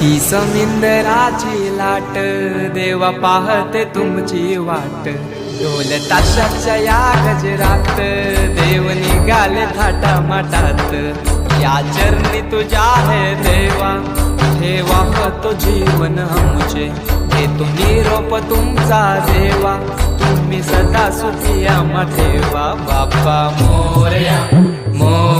ती समिंदराची लाट देवा पाहते तुमची वाट ढोल ताशाच्या या गजरात देव निघाले थाटा माटात या चरणी तुझ्या है देवा ठेवा तो जीवन आमचे घेतो निरोप तुमचा देवा तुम्ही सदा सुखी आम्हा ठेवा बाप्पा मोरया मोरया